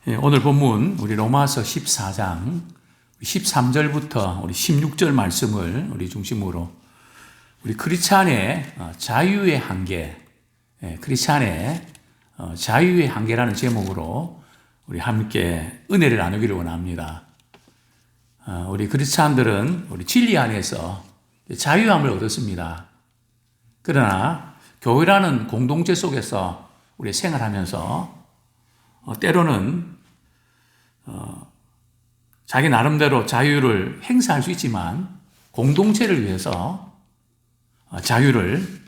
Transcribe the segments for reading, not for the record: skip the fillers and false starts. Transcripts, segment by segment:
오늘 본문 우리 로마서 14장 13절부터 우리 16절 말씀을 우리 중심으로 우리 크리스찬의 자유의 한계, 크리스찬의 자유의 한계라는 제목으로 우리 함께 은혜를 나누기를 원합니다. 우리 크리스찬들은 우리 진리 안에서 자유함을 얻었습니다. 그러나 교회라는 공동체 속에서 우리 생활하면서 때로는 자기 나름대로 자유를 행사할 수 있지만 공동체를 위해서 자유를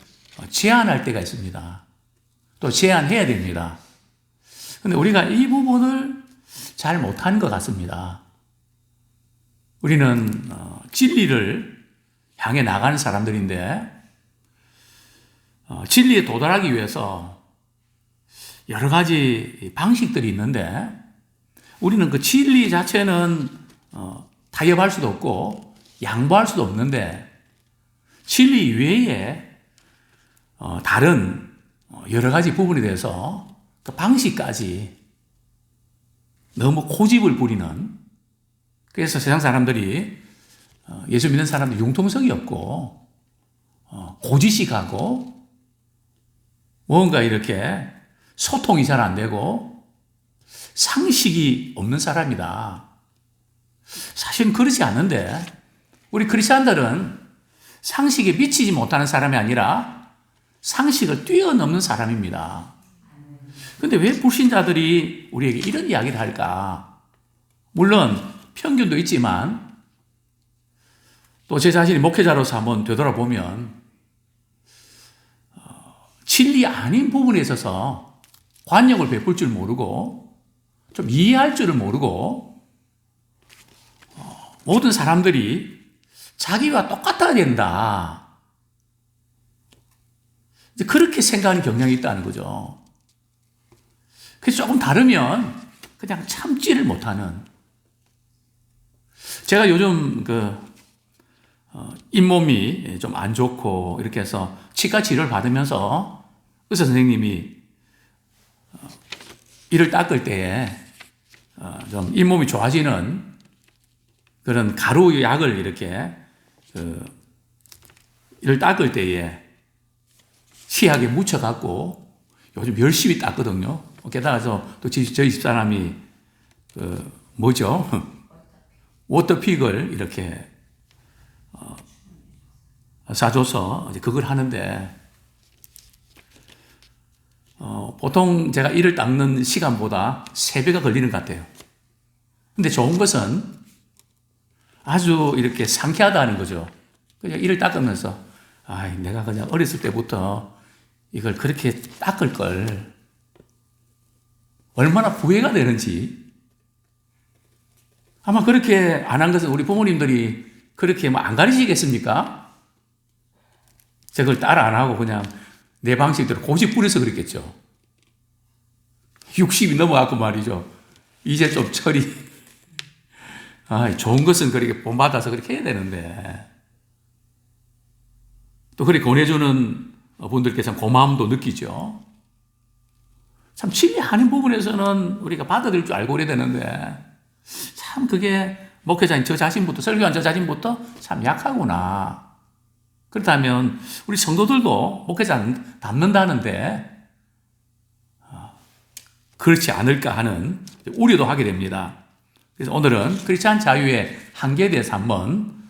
제한할 때가 있습니다. 또 제한해야 됩니다. 그런데 우리가 이 부분을 잘 못하는 것 같습니다. 우리는 진리를 향해 나가는 사람들인데 진리에 도달하기 위해서 여러 가지 방식들이 있는데 우리는 그 진리 자체는 타협할 수도 없고 양보할 수도 없는데 진리 외에 다른 여러 가지 부분에 대해서 그 방식까지 너무 고집을 부리는, 그래서 세상 사람들이 예수 믿는 사람들 융통성이 없고 고지식하고 뭔가 이렇게 소통이 잘 안 되고 상식이 없는 사람이다. 사실은 그렇지 않은데 우리 크리스찬들은 상식에 미치지 못하는 사람이 아니라 상식을 뛰어넘는 사람입니다. 그런데 왜 불신자들이 우리에게 이런 이야기를 할까? 물론 편견도 있지만 또 제 자신이 목회자로서 한번 되돌아보면 진리 아닌 부분에 있어서 관용을 베풀 줄 모르고 좀 이해할 줄을 모르고 모든 사람들이 자기와 똑같아야 된다, 이제 그렇게 생각하는 경향이 있다는 거죠. 그래서 조금 다르면 그냥 참지를 못하는. 제가 요즘 잇몸이 좀 안 좋고 이렇게 해서 치과 치료를 받으면서 의사 선생님이 이를 닦을 때에 좀 잇몸이 좋아지는 그런 가루 약을 이렇게 이를 닦을 때에 시약에 묻혀갖고 요즘 열심히 닦거든요. 게다가 또 저희 집사람이 워터픽을 이렇게 사줘서 이제 그걸 하는데 보통 제가 이를 닦는 시간보다 3배가 걸리는 것 같아요. 근데 좋은 것은 아주 이렇게 상쾌하다는 거죠. 그냥 이를 닦으면서 내가 그냥 어렸을 때부터 이걸 그렇게 닦을 걸, 얼마나 후회가 되는지. 아마 그렇게 안 한 것은 우리 부모님들이 그렇게 안 가르치겠습니까? 저걸 따라 안 하고 그냥 내 방식대로 고집 부려서 그랬겠죠. 60이 넘어갔고 말이죠. 이제 좀 처리. 좋은 것은 그렇게 본받아서 그렇게 해야 되는데. 또 그렇게 권해주는 분들께서는 고마움도 느끼죠. 참 진리하는 부분에서는 우리가 받아들일 줄 알고 그래야 되는데 참 그게 목회자인 저 자신부터, 설교한 저 자신부터 참 약하구나. 그렇다면 우리 성도들도 목회자는 닮는다는데 그렇지 않을까 하는 우려도 하게 됩니다. 그래서 오늘은 크리스찬 자유의 한계에 대해서 한번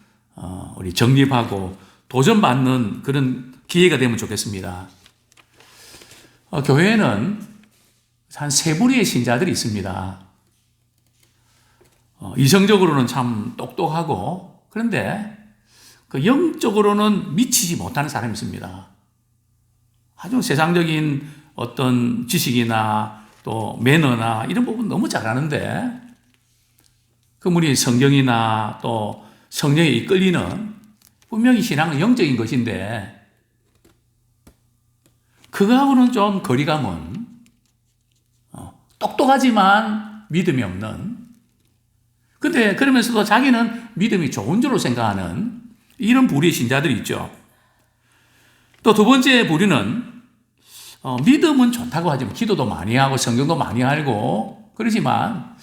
우리 정립하고 도전받는 그런 기회가 되면 좋겠습니다. 교회에는 한 3부류의 신자들이 있습니다. 이성적으로는 참 똑똑하고 그런데 그 영적으로는 미치지 못하는 사람이 있습니다. 아주 세상적인 어떤 지식이나 또 매너나 이런 부분 너무 잘하는데 그분이 성경이나 또 성령에 이끌리는, 분명히 신앙은 영적인 것인데 그거하고는 좀 거리감은, 똑똑하지만 믿음이 없는, 근데 그러면서도 자기는 믿음이 좋은 줄로 생각하는 이런 부류의 신자들이 있죠. 또 두 번째 부류는 믿음은 좋다고 하지만 기도도 많이 하고 성경도 많이 알고 그렇지만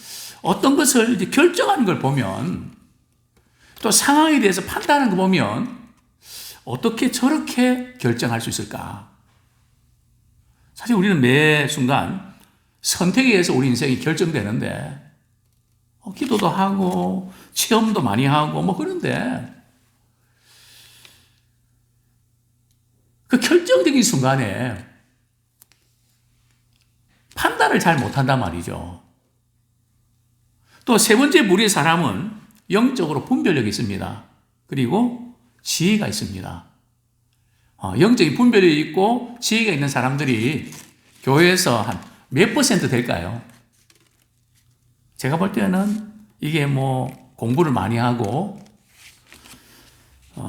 어떤 것을 이제 결정하는 걸 보면 또 상황에 대해서 판단하는 거 보면 어떻게 저렇게 결정할 수 있을까? 사실 우리는 매 순간 선택에 의해서 우리 인생이 결정되는데 기도도 하고 체험도 많이 하고 뭐 그런데 그 결정적인 순간에 판단을 잘 못한단 말이죠. 또 세 번째 무리의 사람은 영적으로 분별력이 있습니다. 그리고 지혜가 있습니다. 영적인 분별력이 있고 지혜가 있는 사람들이 교회에서 한 몇 퍼센트 될까요? 제가 볼 때는 이게 뭐 공부를 많이 하고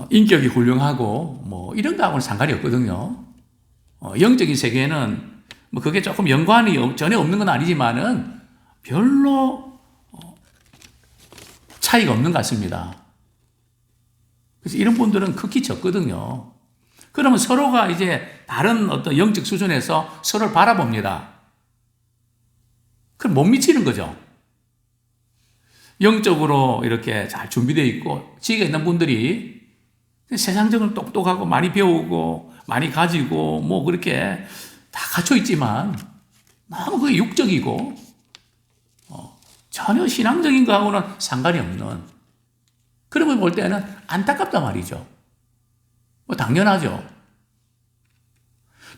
인격이 훌륭하고 뭐 이런 거하고는 상관이 없거든요. 영적인 세계에는 뭐 그게 조금 연관이 전혀 없는 건 아니지만은 별로 차이가 없는 것 같습니다. 그래서 이런 분들은 극히 적거든요. 그러면 서로가 이제 다른 어떤 영적 수준에서 서로를 바라봅니다. 그럼 못 미치는 거죠. 영적으로 이렇게 잘 준비되어 있고 지혜가 있는 분들이 세상적으로 똑똑하고 많이 배우고 많이 가지고 뭐 그렇게 다 갖춰 있지만 너무 그게 육적이고 전혀 신앙적인 거하고는 상관이 없는 그런 걸 볼 때는 안타깝단 말이죠. 뭐 당연하죠.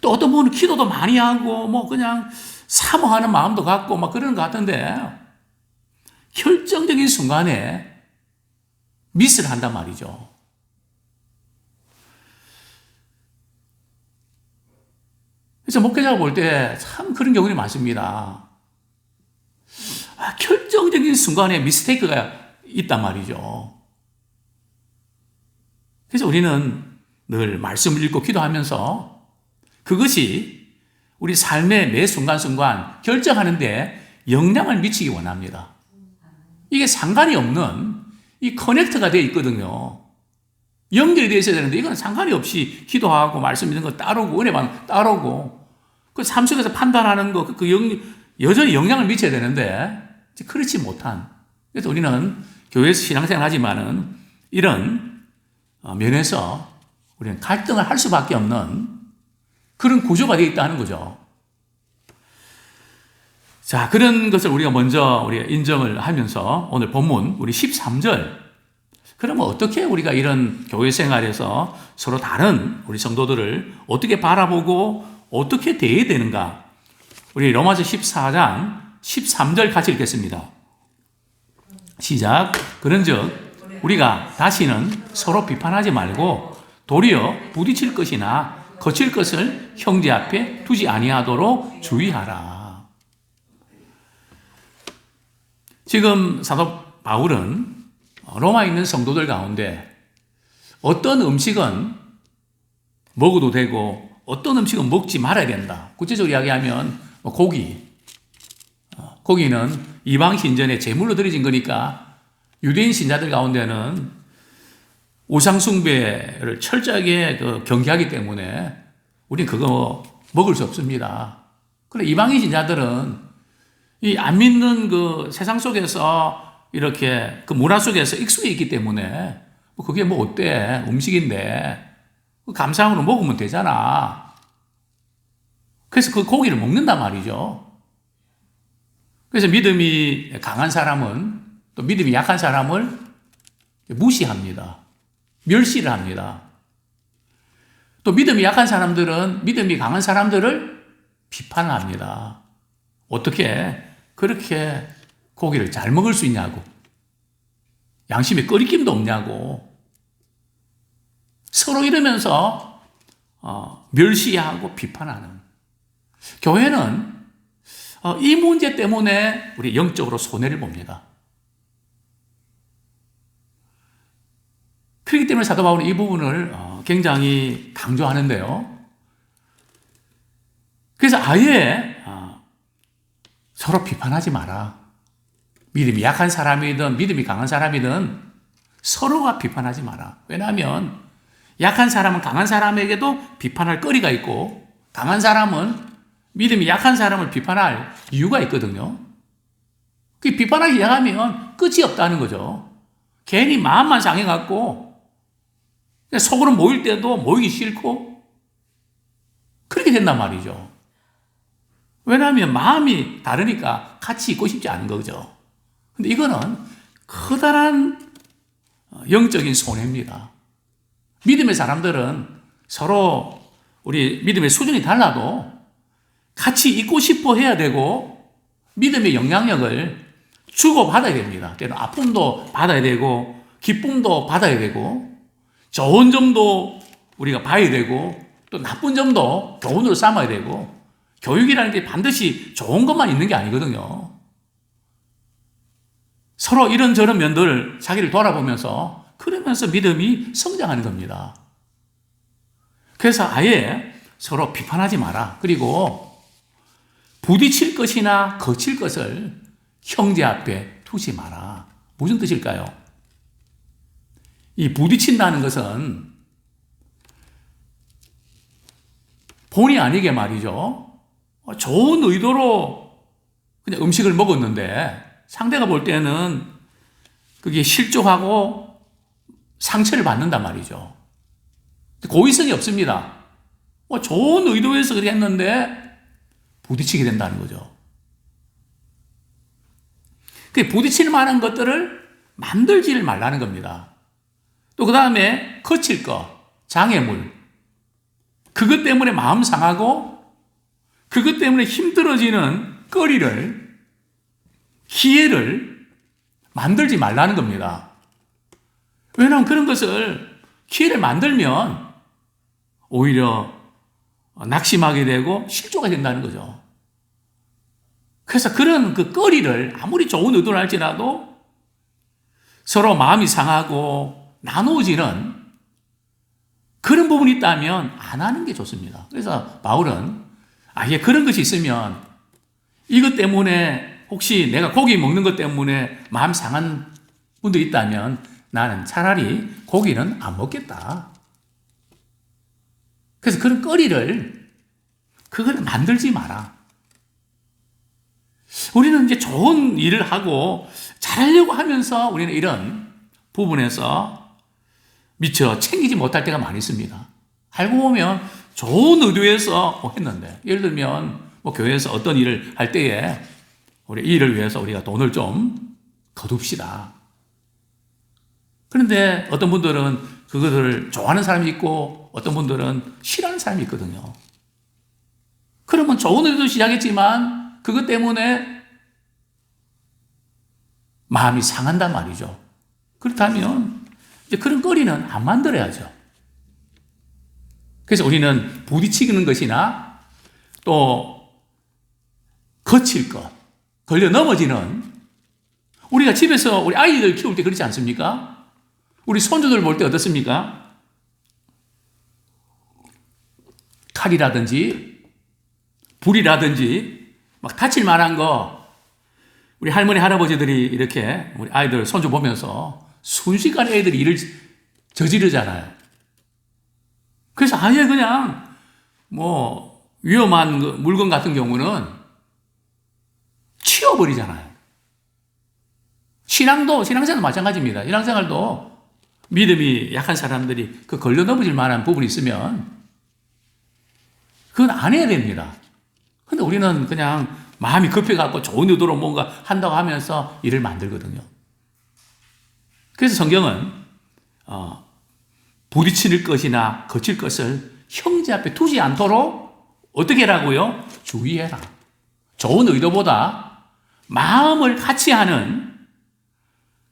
또 어떤 분은 기도도 많이 하고 뭐 그냥 사모하는 마음도 갖고 막 그러는 것 같은데 결정적인 순간에 미스를 한단 말이죠. 그래서 목회자가 볼 때 참 그런 경우가 많습니다. 결정적인 순간에 미스테이크가 있단 말이죠. 그래서 우리는 늘 말씀을 읽고 기도하면서 그것이 우리 삶의 매 순간순간 결정하는데 영향을 미치기 원합니다. 이게 상관이 없는 이 커넥트가 되어 있거든요. 연결이 되어 있어야 되는데 이건 상관이 없이 기도하고 말씀 있는 거 따르고 은혜만 따르고 그 삶 속에서 판단하는 거 여전히 영향을 미쳐야 되는데 그렇지 못한 그래서 우리는 교회에서 신앙생활 하지만은 이런 면에서 우리는 갈등을 할 수밖에 없는 그런 구조가 되어 있다는 거죠. 자, 그런 것을 우리가 먼저 인정을 하면서 오늘 본문 우리 13절 그러면 어떻게 우리가 이런 교회 생활에서 서로 다른 우리 성도들을 어떻게 바라보고 어떻게 대해야 되는가? 우리 로마서 14장 13절 같이 읽겠습니다. 시작. 그런즉 우리가 다시는 서로 비판하지 말고 도리어 부딪힐 것이나 거칠 것을 형제 앞에 두지 아니하도록 주의하라. 지금 사도 바울은 로마에 있는 성도들 가운데 어떤 음식은 먹어도 되고 어떤 음식은 먹지 말아야 된다. 구체적으로 이야기하면 고기는 이방 신전에 제물로 드려진 거니까 유대인 신자들 가운데는 우상 숭배를 철저하게 경계하기 때문에 우리는 그거 먹을 수 없습니다. 그런데 이방인 신자들은 이 안 믿는 그 세상 속에서 이렇게 그 문화 속에서 익숙해 있기 때문에 그게 뭐 어때? 음식인데 감사함으로 먹으면 되잖아. 그래서 그 고기를 먹는단 말이죠. 그래서 믿음이 강한 사람은 또 믿음이 약한 사람을 무시합니다. 멸시를 합니다. 또 믿음이 약한 사람들은 믿음이 강한 사람들을 비판합니다. 어떻게 그렇게 고기를 잘 먹을 수 있냐고. 양심에 꺼리낌도 없냐고. 서로 이러면서 멸시하고 비판하는. 교회는 이 문제 때문에 우리 영적으로 손해를 봅니다. 그렇기 때문에 사도 바울은 이 부분을 굉장히 강조하는데요. 그래서 아예 서로 비판하지 마라. 믿음이 약한 사람이든 믿음이 강한 사람이든 서로가 비판하지 마라. 왜냐하면 약한 사람은 강한 사람에게도 비판할 거리가 있고 강한 사람은 믿음이 약한 사람을 비판할 이유가 있거든요. 그 비판하기 시작하면 끝이 없다는 거죠. 괜히 마음만 상해갖고 속으로 모일 때도 모이기 싫고 그렇게 된단 말이죠. 왜냐하면 마음이 다르니까 같이 있고 싶지 않은 거죠. 근데 이거는 커다란 영적인 손해입니다. 믿음의 사람들은 서로 우리 믿음의 수준이 달라도 같이 있고 싶어 해야 되고 믿음의 영향력을 주고받아야 됩니다. 때로 아픔도 받아야 되고 기쁨도 받아야 되고 좋은 점도 우리가 봐야 되고 또 나쁜 점도 교훈으로 삼아야 되고 교육이라는 게 반드시 좋은 것만 있는 게 아니거든요. 서로 이런저런 면들 자기를 돌아보면서 그러면서 믿음이 성장하는 겁니다. 그래서 아예 서로 비판하지 마라. 그리고 부딪힐 것이나 거칠 것을 형제 앞에 두지 마라. 무슨 뜻일까요? 이 부딪힌다는 것은 본의 아니게 말이죠. 좋은 의도로 그냥 음식을 먹었는데 상대가 볼 때는 그게 실족하고 상처를 받는단 말이죠. 고의성이 없습니다. 좋은 의도에서 그렇게 했는데 부딪히게 된다는 거죠. 그 부딪힐 만한 것들을 만들지를 말라는 겁니다. 또 그 다음에 거칠 거, 장애물. 그것 때문에 마음 상하고 그것 때문에 힘들어지는 거리를, 기회를 만들지 말라는 겁니다. 왜냐하면 그런 것을 기회를 만들면 오히려 낙심하게 되고 실조가 된다는 거죠. 그래서 그런 그 거리를 아무리 좋은 의도를 할지라도 서로 마음이 상하고 나누어지는 그런 부분이 있다면 안 하는 게 좋습니다. 그래서 바울은 아예 그런 것이 있으면 이것 때문에 혹시 내가 고기 먹는 것 때문에 마음 상한 분들이 있다면 나는 차라리 고기는 안 먹겠다. 그래서 그런 거리를 그걸 만들지 마라. 우리는 이제 좋은 일을 하고 잘하려고 하면서 우리는 이런 부분에서 미처 챙기지 못할 때가 많이 있습니다. 알고 보면 좋은 의도에서 했는데, 예를 들면 교회에서 어떤 일을 할 때에 우리 이 일을 위해서 우리가 돈을 좀 거둡시다. 그런데 어떤 분들은 그것을 좋아하는 사람이 있고 어떤 분들은 싫어하는 사람이 있거든요. 그러면 좋은 의도로 시작했지만 그것 때문에 마음이 상한단 말이죠. 그렇다면 이제 그런 거리는 안 만들어야죠. 그래서 우리는 부딪히는 것이나 또 거칠 것, 걸려 넘어지는, 우리가 집에서 우리 아이들 키울 때 그렇지 않습니까? 우리 손주들 볼 때 어떻습니까? 칼이라든지 불이라든지 막 다칠 만한 거 우리 할머니 할아버지들이 이렇게 우리 아이들 손주 보면서 순식간에 애들이 일을 저지르잖아요. 그래서 아예 그냥 위험한 물건 같은 경우는 치워버리잖아요. 신앙생활도 마찬가지입니다. 신앙생활도 믿음이 약한 사람들이 그 걸려 넘어질 만한 부분이 있으면 그건 안 해야 됩니다. 근데 우리는 그냥 마음이 급해갖고 좋은 의도로 뭔가 한다고 하면서 일을 만들거든요. 그래서 성경은 부딪힐 것이나 거칠 것을 형제 앞에 두지 않도록 어떻게 하라고요? 주의해라. 좋은 의도보다 마음을 같이 하는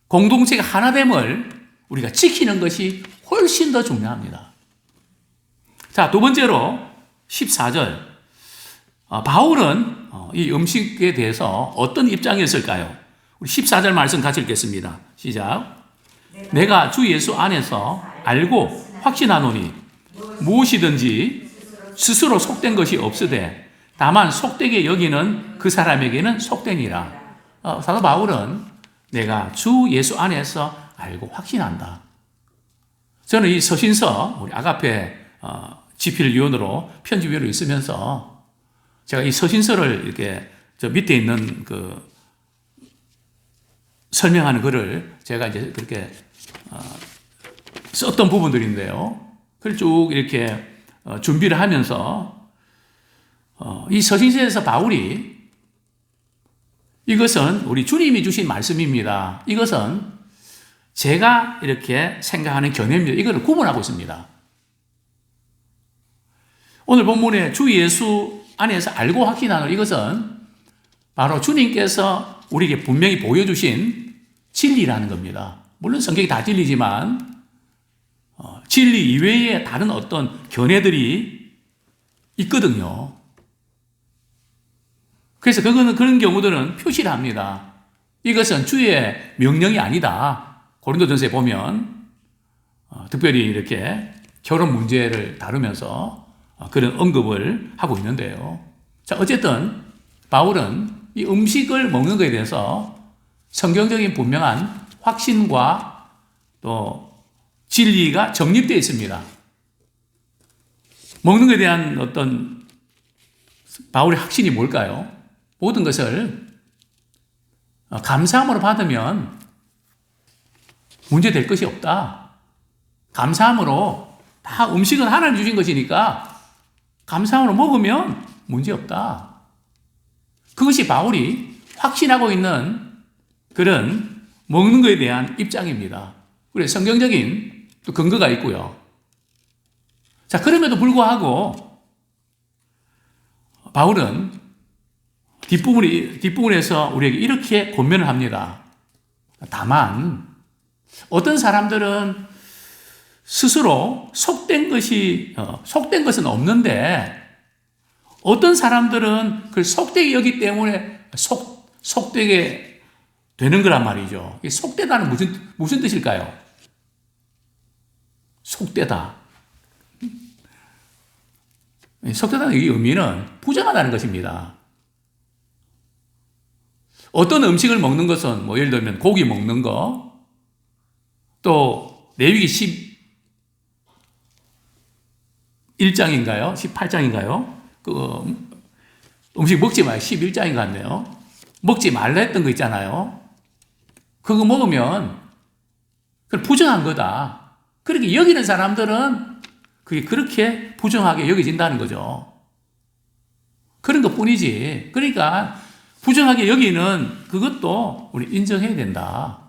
공동체가 하나됨을 우리가 지키는 것이 훨씬 더 중요합니다. 자, 두 번째로 14절. 바울은 이 음식에 대해서 어떤 입장이었을까요? 우리 14절 말씀 같이 읽겠습니다. 시작. 내가 주 예수 안에서 알고 확신하노니 무엇이든지 스스로 속된 것이 없으되 다만 속되게 여기는 그 사람에게는 속되니라. 사도 바울은 내가 주 예수 안에서 알고 확신한다. 저는 이 서신서 우리 아가페 집필위원으로 편집위원으로 있으면서 제가 이 서신서를 이렇게 저 밑에 있는 그 설명하는 글을 제가 이제 그렇게 썼던 부분들인데요. 그걸 쭉 이렇게 준비를 하면서 이 서신서에서 바울이 이것은 우리 주님이 주신 말씀입니다. 이것은 제가 이렇게 생각하는 견해입니다. 이거를 구분하고 있습니다. 오늘 본문에 주 예수 안에서 알고 확신하는 이것은 바로 주님께서 우리에게 분명히 보여주신 진리라는 겁니다. 물론 성경이 다 진리지만 진리 이외에 다른 어떤 견해들이 있거든요. 그래서 그런 경우들은 표시를 합니다. 이것은 주의 명령이 아니다. 고린도전서에 보면 특별히 이렇게 결혼 문제를 다루면서 그런 언급을 하고 있는데요. 자, 어쨌든 바울은 이 음식을 먹는 것에 대해서 성경적인 분명한 확신과 또 진리가 정립되어 있습니다. 먹는 것에 대한 어떤 바울의 확신이 뭘까요? 모든 것을 감사함으로 받으면 문제될 것이 없다. 감사함으로 다 음식은 하나님 주신 것이니까 감사함으로 먹으면 문제없다. 그것이 바울이 확신하고 있는 그런 먹는 것에 대한 입장입니다. 그래서 성경적인 또 근거가 있고요. 자, 그럼에도 불구하고 바울은 뒷부분에서 우리에게 이렇게 권면을 합니다. 다만 어떤 사람들은 스스로 속된 것은 없는데 어떤 사람들은 그걸 속되게 여기 때문에 속되게 되는 거란 말이죠. 속되다는 무슨 뜻일까요? 속되다. 속되다는 이 의미는 부정하다는 것입니다. 어떤 음식을 먹는 것은 예를 들면 고기 먹는 거, 또 레위기 11장인가요? 18장인가요? 그 음식 먹지 마요. 11장인 것 같네요. 먹지 말라 했던 거 있잖아요. 그거 먹으면 그걸 부정한 거다. 그렇게 여기는 사람들은 그게 그렇게 부정하게 여겨진다는 거죠. 그런 것 뿐이지. 그러니까 부정하게 여기는 그것도 우리 인정해야 된다.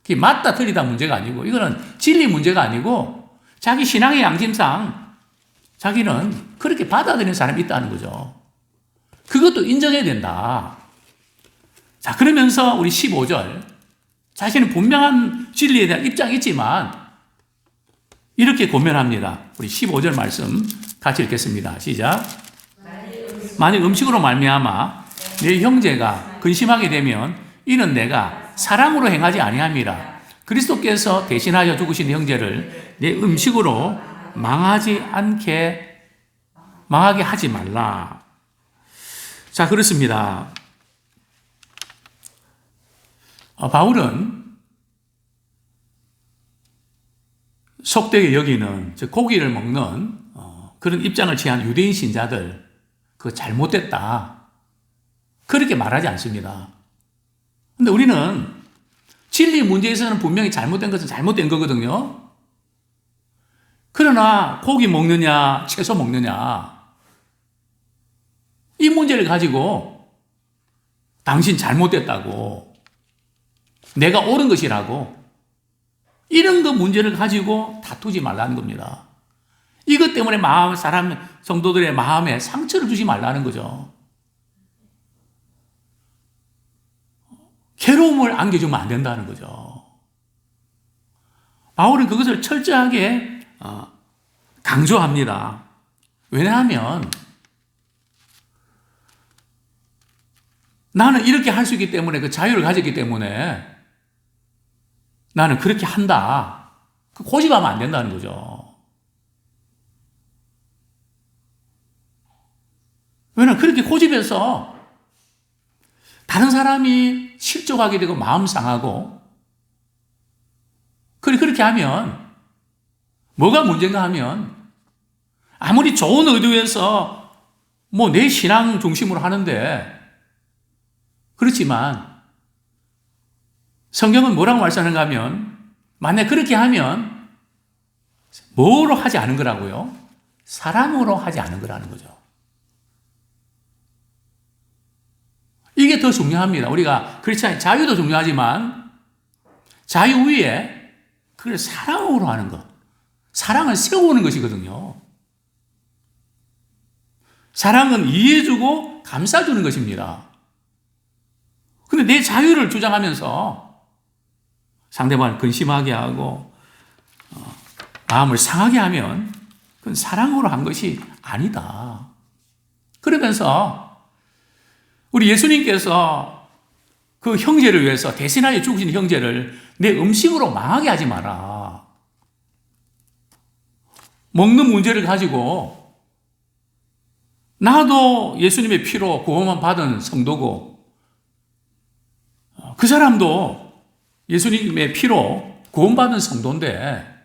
그게 맞다 틀리다 문제가 아니고 이거는 진리 문제가 아니고 자기 신앙의 양심상 자기는 그렇게 받아들이는 사람이 있다는 거죠. 그것도 인정해야 된다. 자, 그러면서 우리 15절 자신은 분명한 진리에 대한 입장이 있지만 이렇게 고면합니다. 우리 15절 말씀 같이 읽겠습니다. 시작. 만약 음식으로 말미암아 내 형제가 근심하게 되면 이는 내가 사랑으로 행하지 아니함이라. 그리스도께서 대신하여 죽으신 형제를 내 음식으로 망하게 하지 말라. 자, 그렇습니다. 바울은 속되게 여기는, 즉 고기를 먹는 그런 입장을 취한 유대인 신자들, 그거 잘못됐다. 그렇게 말하지 않습니다. 근데 우리는 진리 문제에서는 분명히 잘못된 것은 잘못된 거거든요. 그러나 고기 먹느냐, 채소 먹느냐, 이 문제를 가지고 당신 잘못됐다고, 내가 옳은 것이라고, 이런 거 문제를 가지고 다투지 말라는 겁니다. 이것 때문에 성도들의 마음에 상처를 주지 말라는 거죠. 괴로움을 안겨주면 안 된다는 거죠. 바울은 그것을 철저하게 강조합니다. 왜냐하면 나는 이렇게 할 수 있기 때문에, 그 자유를 가졌기 때문에 나는 그렇게 한다. 고집하면 안 된다는 거죠. 왜냐하면 그렇게 고집해서 다른 사람이 실족하게 되고 마음 상하고, 그렇게 하면 뭐가 문제인가 하면 아무리 좋은 의도에서 내 신앙 중심으로 하는데, 그렇지만 성경은 뭐라고 말씀하는가 하면, 만약 그렇게 하면 뭐로 하지 않은 거라고요? 사랑으로 하지 않은 거라는 거죠. 이게 더 중요합니다. 우리가 크리스찬 자유도 중요하지만 자유 위에 그걸 사랑으로 하는 것. 사랑을 세우는 것이거든요. 사랑은 이해해주고 감싸주는 것입니다. 근데 내 자유를 주장하면서 상대방을 근심하게 하고 마음을 상하게 하면 그건 사랑으로 한 것이 아니다. 그러면서 우리 예수님께서 그 형제를 위해서 대신하여 죽으신 형제를 내 음식으로 망하게 하지 마라. 먹는 문제를 가지고 나도 예수님의 피로 구원만 받은 성도고 그 사람도 예수님의 피로 구원받은 성도인데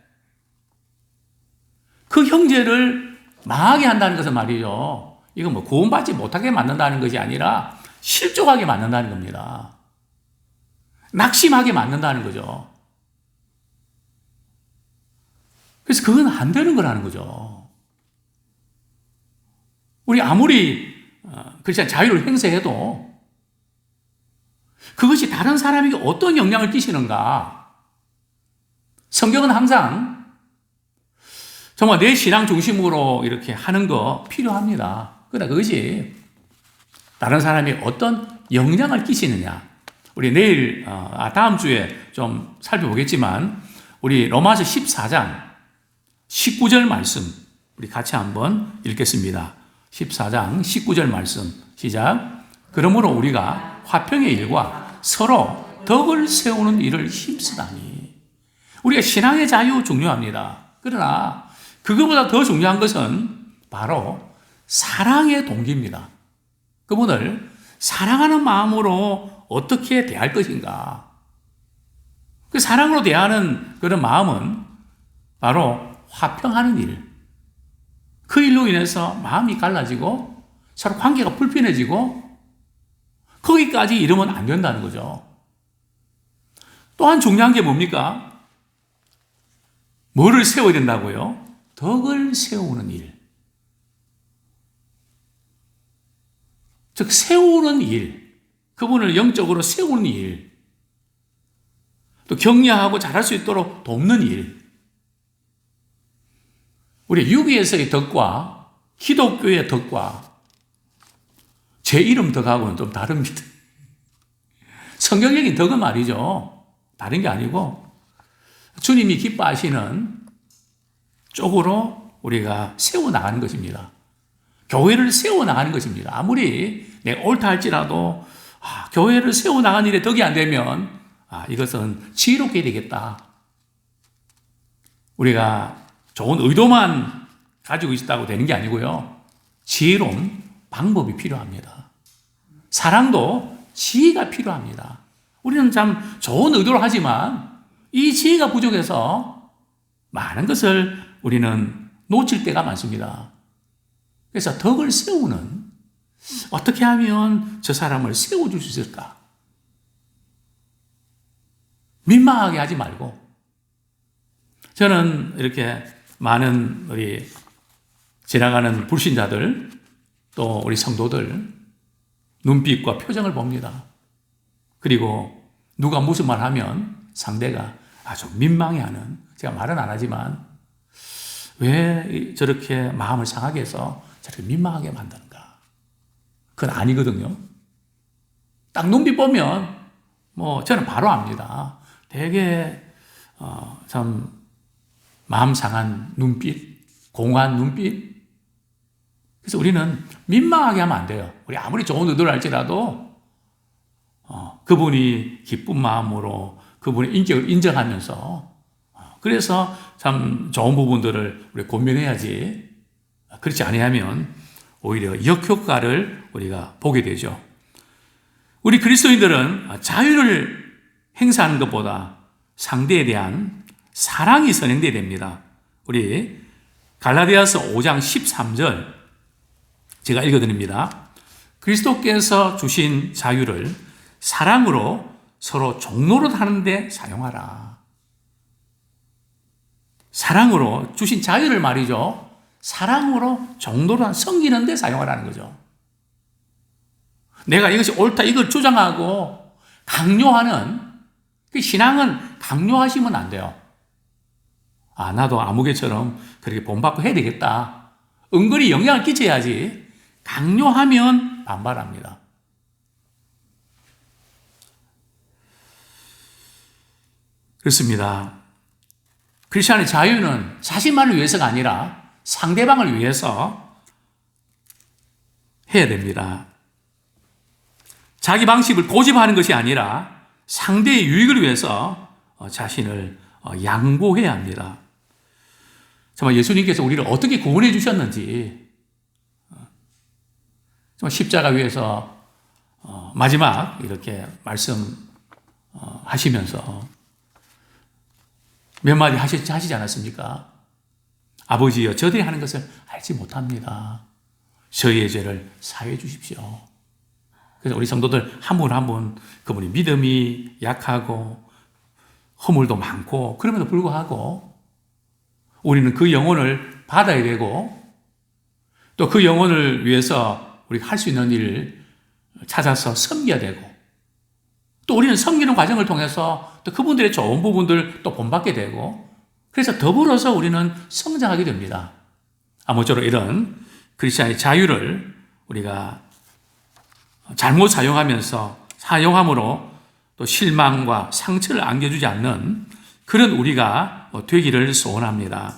그 형제를 망하게 한다는 것은 말이죠. 이건 뭐 구원받지 못하게 만든다는 것이 아니라 실족하게 만든다는 겁니다. 낙심하게 만든다는 거죠. 그래서 그건 안 되는 거라는 거죠. 우리 아무리 크리스찬 자유를 행사해도 그것이 다른 사람에게 어떤 영향을 끼치는가? 성경은 항상 정말 내 신앙 중심으로 이렇게 하는 거 필요합니다. 그러나 그것이 다른 사람에게 어떤 영향을 끼치느냐? 우리 내일, 다음 주에 좀 살펴보겠지만 우리 로마서 14장 19절 말씀 우리 같이 한번 읽겠습니다. 14장 19절 말씀 시작. 그러므로 우리가 화평의 일과 서로 덕을 세우는 일을 힘쓰다니. 우리가 신앙의 자유 중요합니다. 그러나 그것보다 더 중요한 것은 바로 사랑의 동기입니다. 그분을 사랑하는 마음으로 어떻게 대할 것인가. 그 사랑으로 대하는 그런 마음은 바로 화평하는 일. 그 일로 인해서 마음이 갈라지고 서로 관계가 불편해지고 거기까지 이르면 안 된다는 거죠. 또한 중요한 게 뭡니까? 뭐를 세워야 된다고요? 덕을 세우는 일. 즉 세우는 일. 그분을 영적으로 세우는 일. 또 격려하고 잘할 수 있도록 돕는 일. 우리 유기에서의 덕과 기독교의 덕과 제 이름 덕하고는 좀 다릅니다. 성경적인 덕은 말이죠. 다른 게 아니고 주님이 기뻐하시는 쪽으로 우리가 세워나가는 것입니다. 교회를 세워나가는 것입니다. 아무리 내가 옳다 할지라도 교회를 세워나가는 일에 덕이 안 되면 이것은 지혜롭게 되겠다. 우리가 좋은 의도만 가지고 있다고 되는 게 아니고요. 지혜로운 방법이 필요합니다. 사랑도 지혜가 필요합니다. 우리는 참 좋은 의도를 하지만 이 지혜가 부족해서 많은 것을 우리는 놓칠 때가 많습니다. 그래서 덕을 세우는 어떻게 하면 저 사람을 세워줄 수 있을까? 민망하게 하지 말고 저는 이렇게 많은 우리 지나가는 불신자들 또 우리 성도들 눈빛과 표정을 봅니다. 그리고 누가 무슨 말 하면 상대가 아주 민망해하는, 제가 말은 안 하지만 왜 저렇게 마음을 상하게 해서 저렇게 민망하게 만드는가? 그건 아니거든요. 딱 눈빛 보면 저는 바로 압니다. 되게 참 마음 상한 눈빛, 공허한 눈빛. 그래서 우리는 민망하게 하면 안 돼요. 우리 아무리 좋은 의도를 할지라도 그분이 기쁜 마음으로 그분의 인격을 인정하면서 그래서 참 좋은 부분들을 우리 고민해야지. 그렇지 아니하면 오히려 역효과를 우리가 보게 되죠. 우리 그리스도인들은 자유를 행사하는 것보다 상대에 대한 사랑이 선행돼야 됩니다. 우리 갈라디아서 5장 13절 제가 읽어드립니다. 그리스도께서 주신 자유를 사랑으로 서로 종노릇 하는데 사용하라. 사랑으로 주신 자유를 말이죠. 사랑으로 종노릇 섬기는 데 사용하라는 거죠. 내가 이것이 옳다 이걸 주장하고 강요하는 그 신앙은 강요하시면 안 돼요. 나도 아무개처럼 그렇게 본받고 해야 되겠다. 은근히 영향을 끼쳐야지. 강요하면 반발합니다. 그렇습니다. 크리스천의 자유는 자신만을 위해서가 아니라 상대방을 위해서 해야 됩니다. 자기 방식을 고집하는 것이 아니라 상대의 유익을 위해서 자신을 양보해야 합니다. 정말 예수님께서 우리를 어떻게 구원해 주셨는지, 정말 십자가 위에서 마지막 이렇게 말씀하시면서 몇 마디 하시지 않았습니까? 아버지여, 저들이 하는 것을 알지 못합니다. 저희의 죄를 사해해 주십시오. 그래서 우리 성도들 한 분 한 분 그분이 믿음이 약하고 허물도 많고 그럼에도 불구하고 우리는 그 영혼을 받아야 되고 또 그 영혼을 위해서 우리가 할 수 있는 일을 찾아서 섬겨야 되고 또 우리는 섬기는 과정을 통해서 또 그분들의 좋은 부분들 또 본받게 되고 그래서 더불어서 우리는 성장하게 됩니다. 아무쪼록 이런 크리스천의 자유를 우리가 잘못 사용함으로 또 실망과 상처를 안겨주지 않는 그런 우리가 되기를 소원합니다.